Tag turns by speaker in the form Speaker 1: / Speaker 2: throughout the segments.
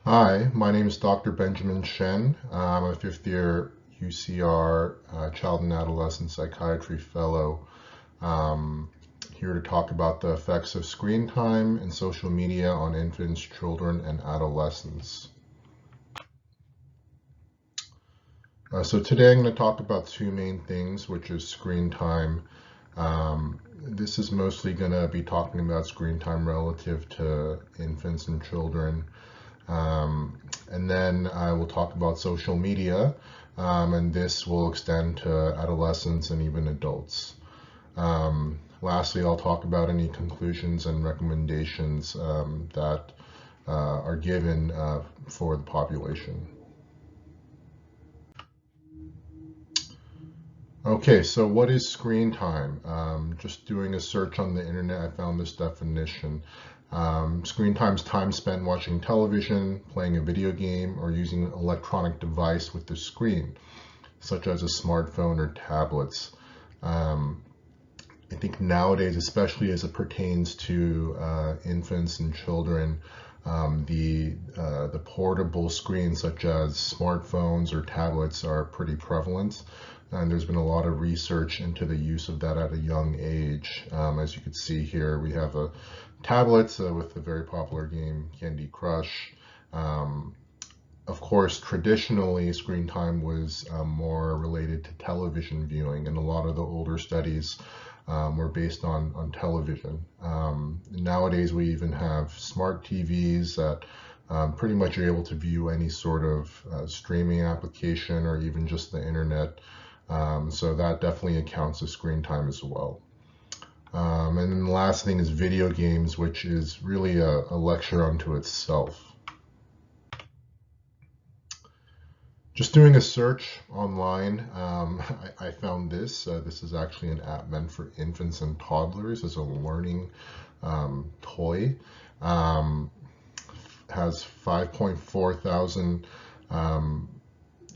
Speaker 1: Hi, my name is Dr. Benjamin Shin. I'm a fifth year UCR Child and Adolescent Psychiatry Fellow. Um, Here to talk about the effects of screen time and social media on infants, children, and adolescents. So today I'm going to talk about two main things, which is screen time. This is mostly going to be talking about screen time relative to infants and children. And then I will talk about social media, and this will extend to adolescents and even adults. Lastly, I'll talk about any conclusions and recommendations that are given for the population. Okay, so what is screen time? Just doing a search on the internet, I found this definition. Screen time is time spent watching television, playing a video game, or using an electronic device with the screen, such as a smartphone or tablets. I think nowadays, especially as it pertains to infants and children, the portable screens such as smartphones or tablets are pretty prevalent. And there's been a lot of research into the use of that at a young age. As you can see here, we have a tablet with the very popular game Candy Crush. Of course, traditionally, screen time was more related to television viewing, and a lot of the older studies were based on television. Nowadays, we even have smart TVs that pretty much are able to view any sort of streaming application or even just the internet. So that definitely accounts as screen time as well. And then the last thing is video games, which is really a lecture unto itself. Just doing a search online, I found this. This is actually an app meant for infants and toddlers as a learning toy. Has 5.4 thousand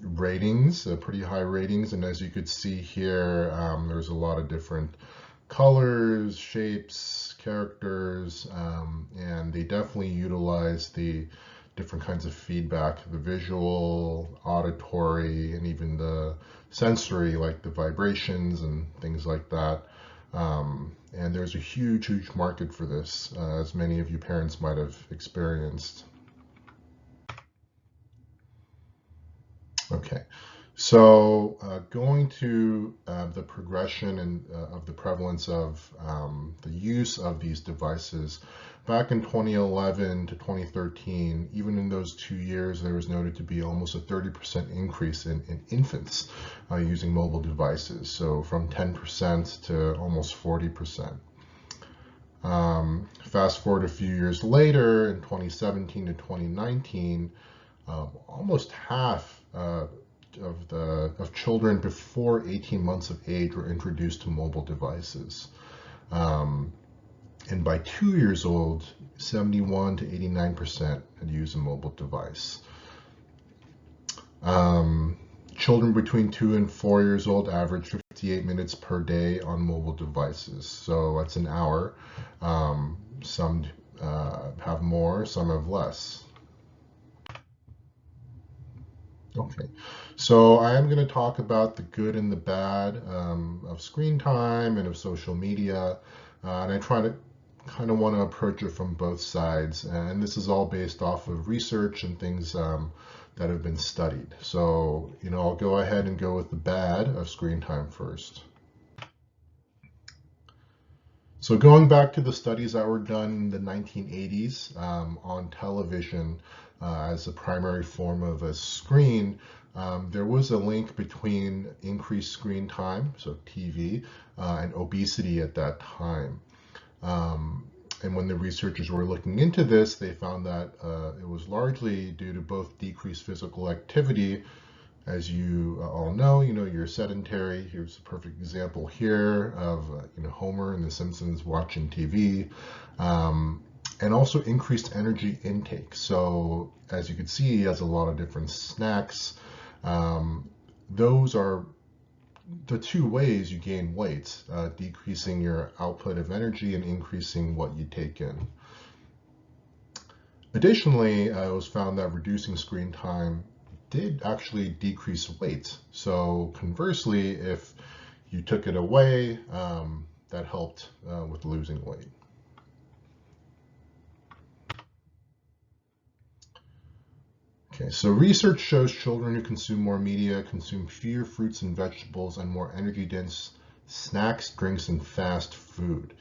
Speaker 1: ratings, pretty high ratings. And as you could see here, there's a lot of different colors, shapes, characters, and they definitely utilize the different kinds of feedback, the visual, auditory, and even the sensory, like the vibrations and things like that. And there's a huge market for this, as many of you parents might have experienced. Okay, so going to the progression and of the prevalence of the use of these devices, back in 2011 to 2013, even in those 2 years, there was noted to be almost a 30% increase in infants using mobile devices. So from 10% to almost 40%. Fast forward a few years later, in 2017 to 2019, almost half of children before 18 months of age were introduced to mobile devices. And by 2 years old, 71 to 89% had used a mobile device. Children between 2 and 4 years old average 58 minutes per day on mobile devices. So that's an hour. Some have more, some have less. Okay, so I am going to talk about the good and the bad of screen time and of social media, and I try to kind of want to approach it from both sides, and this is all based off of research and things that have been studied. So, I'll go ahead and go with the bad of screen time first. So going back to the studies that were done in the 1980s on television as a primary form of a screen, there was a link between increased screen time, so TV, and obesity at that time. And when the researchers were looking into this, they found that it was largely due to both decreased physical activity. As you all know, you're sedentary. Here's a perfect example here of Homer and The Simpsons watching TV, and also increased energy intake. So as you can see, he has a lot of different snacks. Those are the two ways you gain weight, decreasing your output of energy and increasing what you take in. Additionally, it was found that reducing screen time did actually decrease weight. So conversely, if you took it away, that helped with losing weight. Okay, so research shows children who consume more media consume fewer fruits and vegetables and more energy-dense snacks, drinks, and fast food.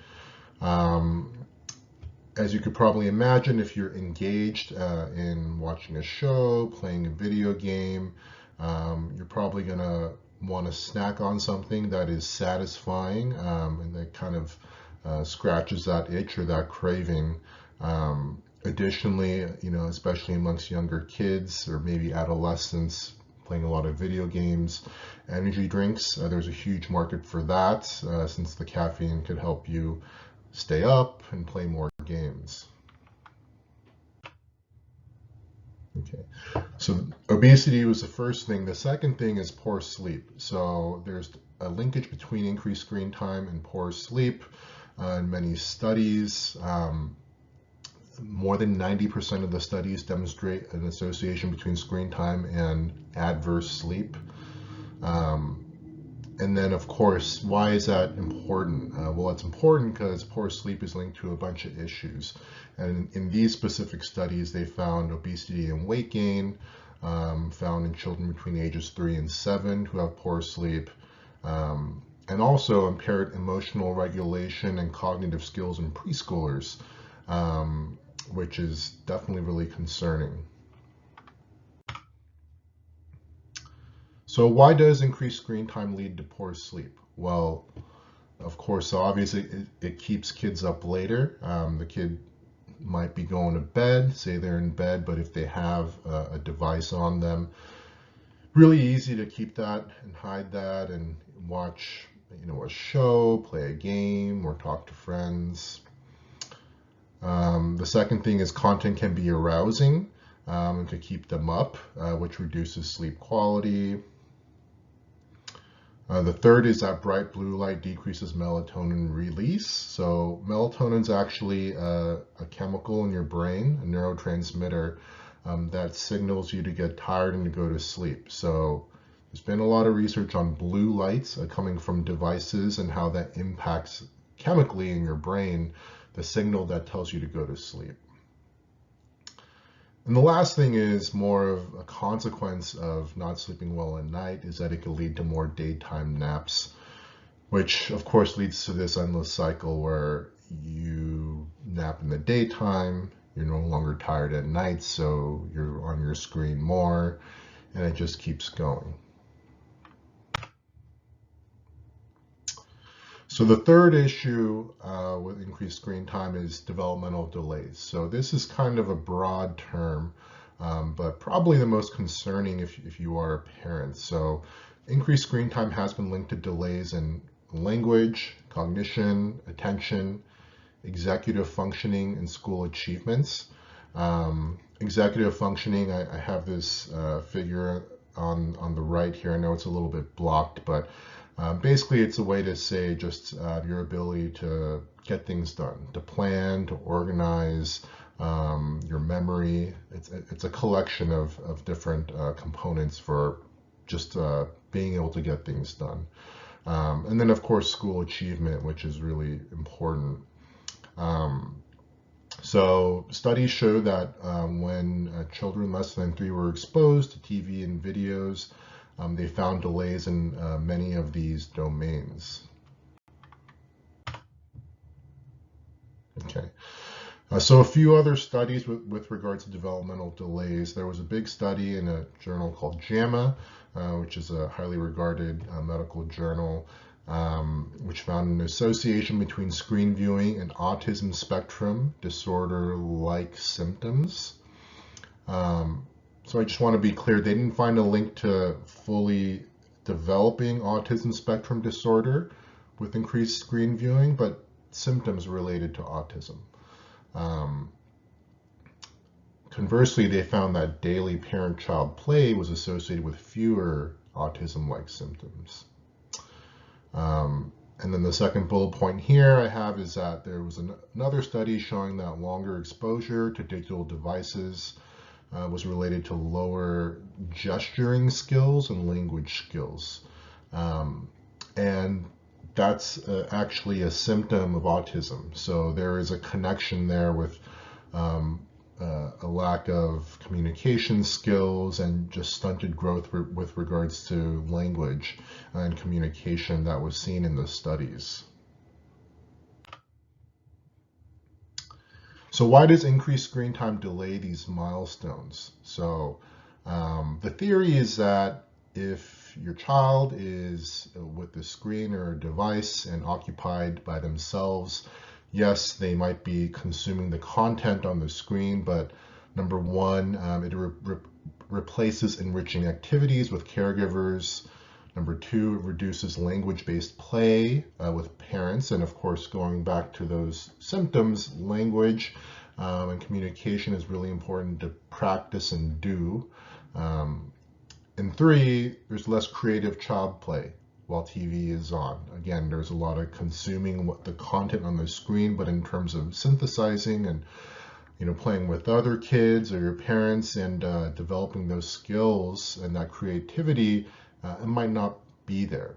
Speaker 1: As you could probably imagine, if you're engaged in watching a show, playing a video game, you're probably going to want to snack on something that is satisfying and that kind of scratches that itch or that craving. Additionally, especially amongst younger kids or maybe adolescents playing a lot of video games, energy drinks, there's a huge market for that since the caffeine could help you stay up and play more games. Okay, so obesity was the first thing. The second thing is poor sleep. So there's a linkage between increased screen time and poor sleep in many studies. More than 90% of the studies demonstrate an association between screen time and adverse sleep. And then, of course, why is that important? Well, it's important because poor sleep is linked to a bunch of issues. And in these specific studies, they found obesity and weight gain, found in children between ages 3 and 7 who have poor sleep, and also impaired emotional regulation and cognitive skills in preschoolers, which is definitely really concerning. So why does increased screen time lead to poor sleep? Well, of course, obviously it keeps kids up later. The kid might be going to bed, say they're in bed, but if they have a device on them, really easy to keep that and hide that and watch, a show, play a game, or talk to friends. The second thing is content can be arousing to keep them up, which reduces sleep quality. The third is that bright blue light decreases melatonin release. So melatonin is actually a chemical in your brain, a neurotransmitter that signals you to get tired and to go to sleep. So there's been a lot of research on blue lights coming from devices and how that impacts chemically in your brain the signal that tells you to go to sleep. And the last thing is more of a consequence of not sleeping well at night is that it can lead to more daytime naps, which of course leads to this endless cycle where you nap in the daytime, you're no longer tired at night, so you're on your screen more, and it just keeps going. So the third issue with increased screen time is developmental delays. So this is kind of a broad term, but probably the most concerning if you are a parent. So increased screen time has been linked to delays in language, cognition, attention, executive functioning, and school achievements. Executive functioning, I have this figure on the right here. I know it's a little bit blocked, but basically, it's a way to say just your ability to get things done, to plan, to organize, your memory. It's a collection of different components for just being able to get things done. And then, of course, school achievement, which is really important. So studies show that when children less than 3 were exposed to TV and videos, they found delays in many of these domains. Okay, so a few other studies with regards to developmental delays. There was a big study in a journal called JAMA, which is a highly regarded medical journal, which found an association between screen viewing and autism spectrum disorder-like symptoms. So I just want to be clear, they didn't find a link to fully developing autism spectrum disorder with increased screen viewing, but symptoms related to autism. Conversely, they found that daily parent-child play was associated with fewer autism-like symptoms. And then the second bullet point here I have is that there was another study showing that longer exposure to digital devices was related to lower gesturing skills and language skills. And that's actually a symptom of autism. So there is a connection there with a lack of communication skills and just stunted growth with regards to language and communication that was seen in the studies. So why does increased screen time delay these milestones? So the theory is that if your child is with the screen or a device and occupied by themselves, yes, they might be consuming the content on the screen, but number one, it replaces enriching activities with caregivers. Number two, it reduces language-based play with parents. And of course, going back to those symptoms, language and communication is really important to practice and do. And three, there's less creative child play while TV is on. Again, there's a lot of consuming the content on the screen, but in terms of synthesizing and playing with other kids or your parents and developing those skills and that creativity, it might not be there.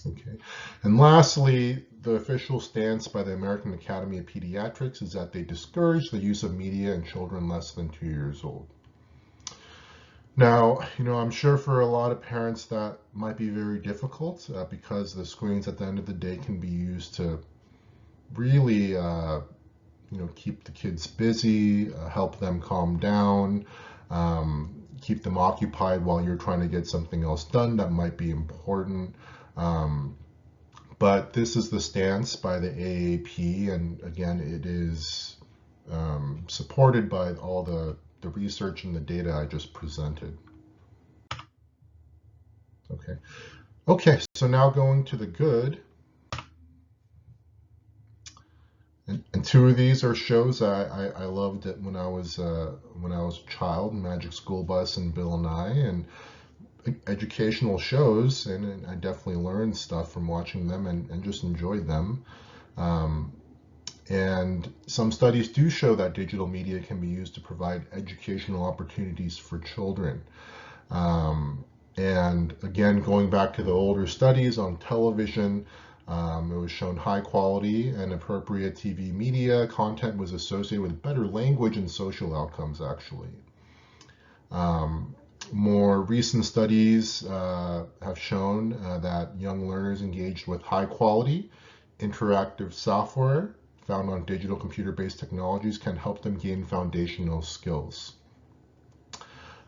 Speaker 1: Okay, and lastly, the official stance by the American Academy of Pediatrics is that they discourage the use of media in children less than 2 years old. Now, I'm sure for a lot of parents that might be very difficult because the screens at the end of the day can be used to really, keep the kids busy, help them calm down, keep them occupied while you're trying to get something else done that might be important. But this is the stance by the AAP, and again, it is supported by all the research and the data I just presented. Okay, so now going to the good. And two of these are shows I loved it when I was a child, Magic School Bus and Bill Nye, and educational shows, and I definitely learned stuff from watching them and just enjoyed them. And some studies do show that digital media can be used to provide educational opportunities for children. And again, going back to the older studies on television, it was shown high quality and appropriate TV media content was associated with better language and social outcomes, actually. More recent studies have shown that young learners engaged with high quality interactive software found on digital computer-based technologies can help them gain foundational skills.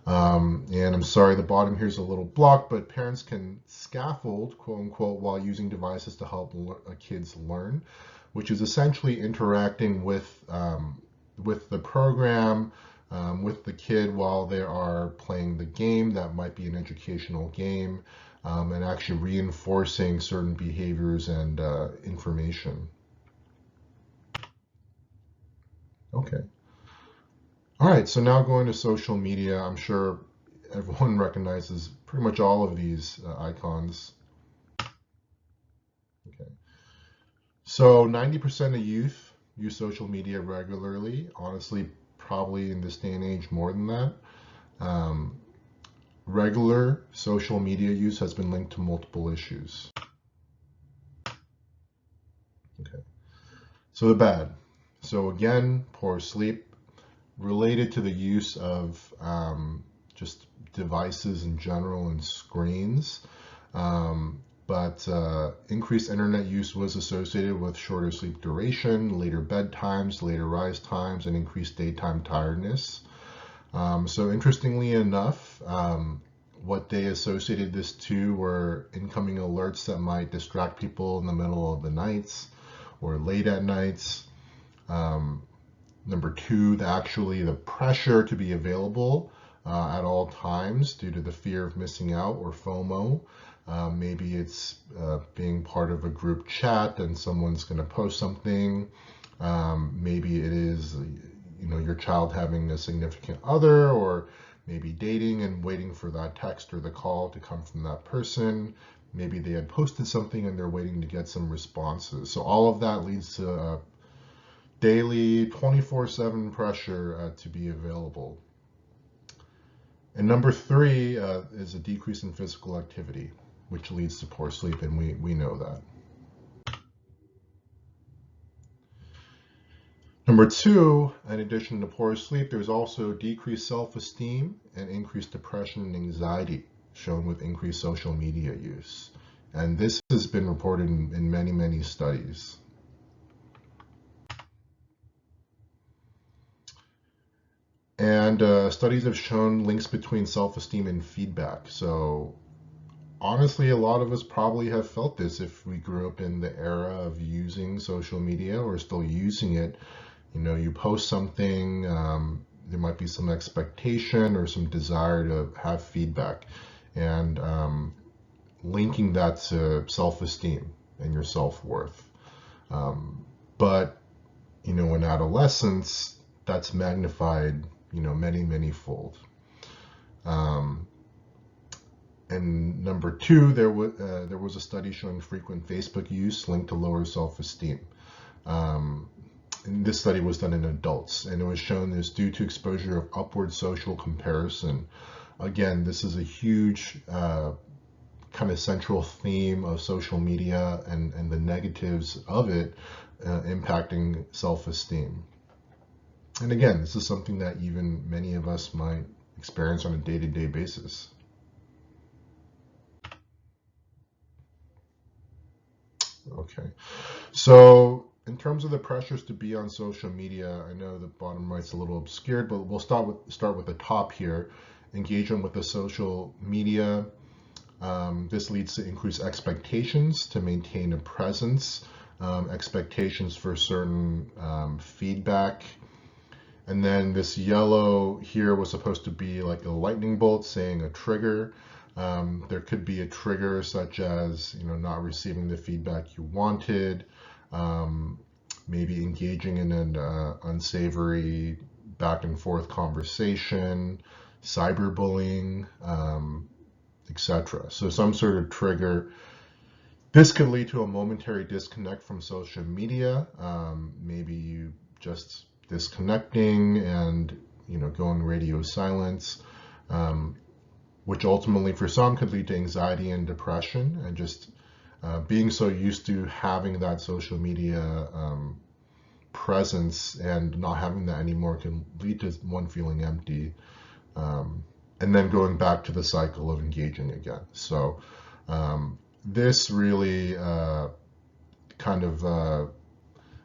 Speaker 1: And I'm sorry, the bottom here is a little blocked, but parents can scaffold, quote unquote, while using devices to help kids learn, which is essentially interacting with the program, with the kid while they are playing the game. That might be an educational game, and actually reinforcing certain behaviors and information. Okay. All right, so now going to social media, I'm sure everyone recognizes pretty much all of these icons. Okay. So 90% of youth use social media regularly. Honestly, probably in this day and age more than that. Regular social media use has been linked to multiple issues. Okay. So the bad. So again, poor sleep, related to the use of just devices in general and screens. But increased internet use was associated with shorter sleep duration, later bedtimes, later rise times, and increased daytime tiredness. So interestingly enough, what they associated this to were incoming alerts that might distract people in the middle of the nights or late at nights. Number two, the pressure to be available at all times due to the fear of missing out or FOMO. Maybe it's being part of a group chat and someone's going to post something. Maybe it is, your child having a significant other, or maybe dating and waiting for that text or the call to come from that person. Maybe they had posted something and they're waiting to get some responses. So all of that leads to daily 24/7 pressure to be available. And number three is a decrease in physical activity, which leads to poor sleep, and we know that. Number two, in addition to poor sleep, there's also decreased self-esteem and increased depression and anxiety, shown with increased social media use. And this has been reported in many, many studies. And studies have shown links between self-esteem and feedback. So honestly, a lot of us probably have felt this if we grew up in the era of using social media or still using it. You know, you post something, there might be some expectation or some desire to have feedback, and linking that to self-esteem and your self-worth. But, you know, in adolescence, that's magnified, you know, many, many fold. And number two, there was a study showing frequent Facebook use linked to lower self-esteem. And this study was done in adults, and it was shown this due to exposure of upward social comparison. Again, this is a huge kind of central theme of social media and the negatives of it impacting self-esteem. And again, this is something that even many of us might experience on a day-to-day basis. Okay, so in terms of the pressures to be on social media, I know the bottom right's a little obscured, but we'll start with the top here. Engagement with the social media. This leads to increased expectations to maintain a presence, expectations for certain feedback. And then this yellow here was supposed to be like a lightning bolt saying a trigger. There could be a trigger such as, you know, not receiving the feedback you wanted, maybe engaging in an unsavory back and forth conversation, cyberbullying, etc. So some sort of trigger. This could lead to a momentary disconnect from social media. Maybe you just disconnecting and, you know, going radio silence, which ultimately for some could lead to anxiety and depression, and just being so used to having that social media presence and not having that anymore can lead to one feeling empty, and then going back to the cycle of engaging again. So this really kind of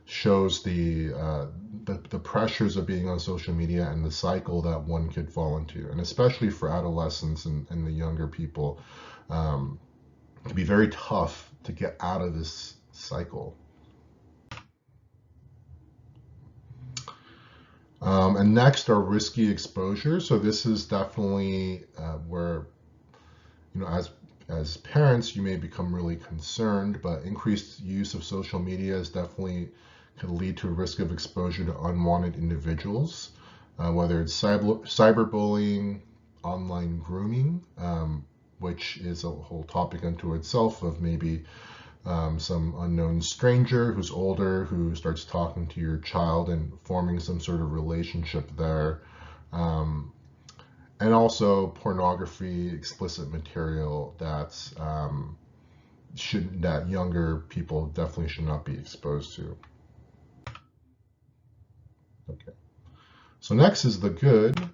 Speaker 1: shows the pressures of being on social media and the cycle that one could fall into, and especially for adolescents and the younger people, it can be very tough to get out of this cycle. And next are risky exposure. So this is definitely where, you know, as parents, you may become really concerned, but increased use of social media is definitely could lead to a risk of exposure to unwanted individuals, whether it's cyberbullying, online grooming, which is a whole topic unto itself of maybe some unknown stranger who's older who starts talking to your child and forming some sort of relationship there. And also pornography, explicit material that's that younger people definitely should not be exposed to. Okay, so next is the good.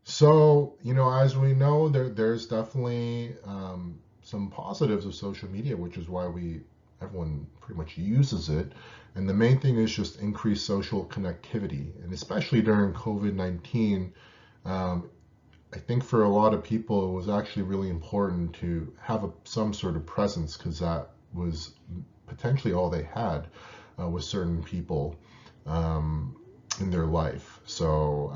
Speaker 1: So, you know, as we know, there's definitely some positives of social media, which is why everyone pretty much uses it. And the main thing is just increased social connectivity. And especially during COVID-19, I think for a lot of people, it was actually really important to have some sort of presence, because that was potentially all they had with certain people in their life. So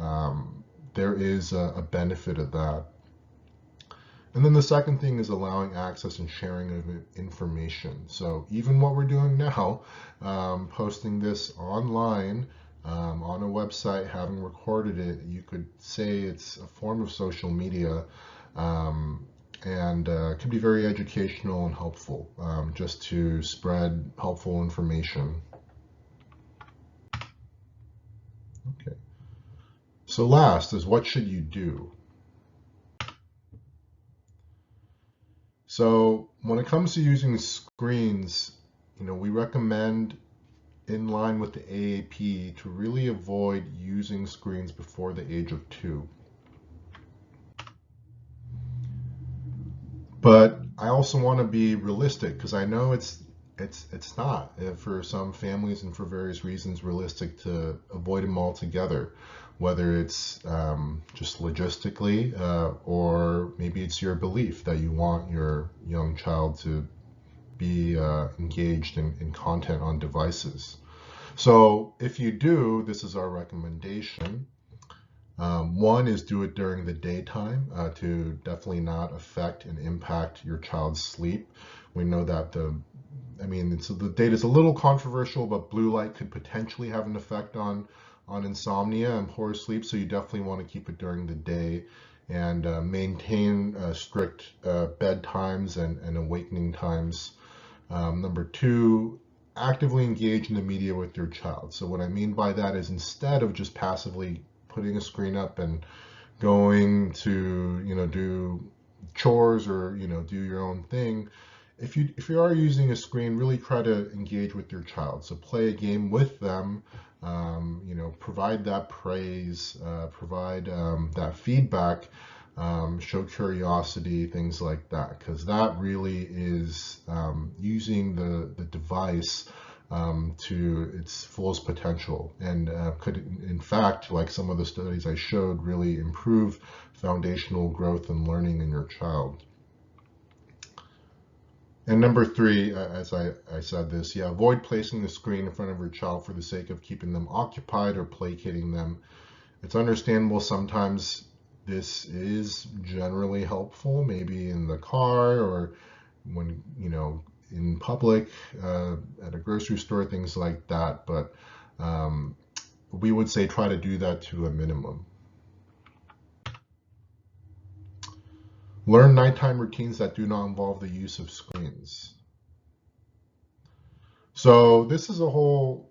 Speaker 1: there is a benefit of that. And then the second thing is allowing access and sharing of information. So even what we're doing now, posting this online, on a website, having recorded it, you could say it's a form of social media, and can be very educational and helpful, just to spread helpful information. Okay. So last is, what should you do? So when it comes to using screens, we recommend, in line with the AAP, to really avoid using screens before the age of 2. But I also want to be realistic, because I know it's not, for some families and for various reasons, realistic to avoid them altogether, whether it's just logistically, or maybe it's your belief that you want your young child to be engaged in content on devices. So if you do, this is our recommendation. One is, do it during the daytime, to definitely not affect and impact your child's sleep. We know that the data is a little controversial, but blue light could potentially have an effect on insomnia and poor sleep, so you definitely want to keep it during the day, and maintain strict bedtimes and awakening times. Number 2, actively engage in the media with your child. So what I mean by that is, instead of just passively putting a screen up and going to do chores or do your own thing, if you are using a screen, really try to engage with your child. So play a game with them, provide that praise, provide that feedback, show curiosity, things like that, because that really is using the device to its fullest potential, and could, in fact, like some of the studies I showed, really improve foundational growth and learning in your child. And number 3, as I said this, avoid placing the screen in front of your child for the sake of keeping them occupied or placating them. It's understandable sometimes this is generally helpful, maybe in the car or when, in public, at a grocery store, things like that. But we would say try to do that to a minimum. Learn nighttime routines that do not involve the use of screens. So this is a whole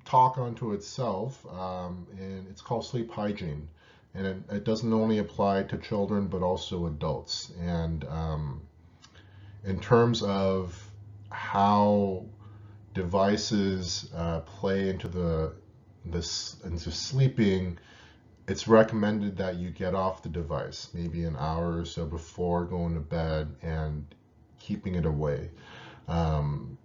Speaker 1: talk unto itself, and it's called sleep hygiene. And it doesn't only apply to children, but also adults. And in terms of how devices play into into sleeping, it's recommended that you get off the device maybe an hour or so before going to bed and keeping it away. And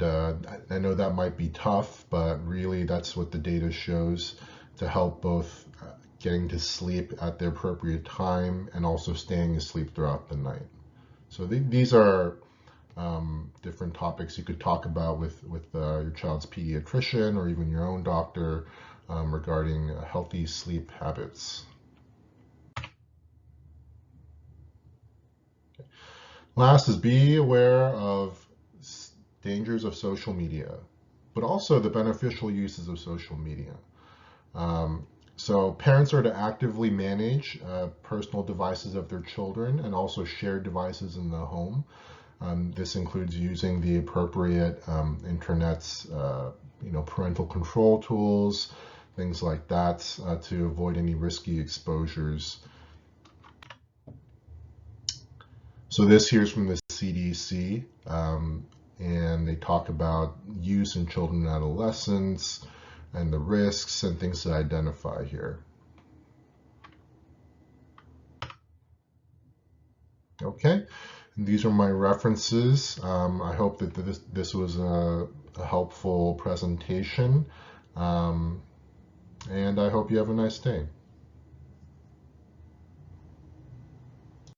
Speaker 1: I know that might be tough, but really that's what the data shows, to help both getting to sleep at the appropriate time and also staying asleep throughout the night. So these are different topics you could talk about with your child's pediatrician or even your own doctor, regarding healthy sleep habits. Okay. Last is, be aware of dangers of social media, but also the beneficial uses of social media. So parents are to actively manage personal devices of their children, and also shared devices in the home. This includes using the appropriate internet's parental control tools, things like that, to avoid any risky exposures. So this here is from the CDC, and they talk about use in children and adolescents and the risks and things to identify here. Okay, and these are my references. I hope that this was a helpful presentation, and I hope you have a nice day.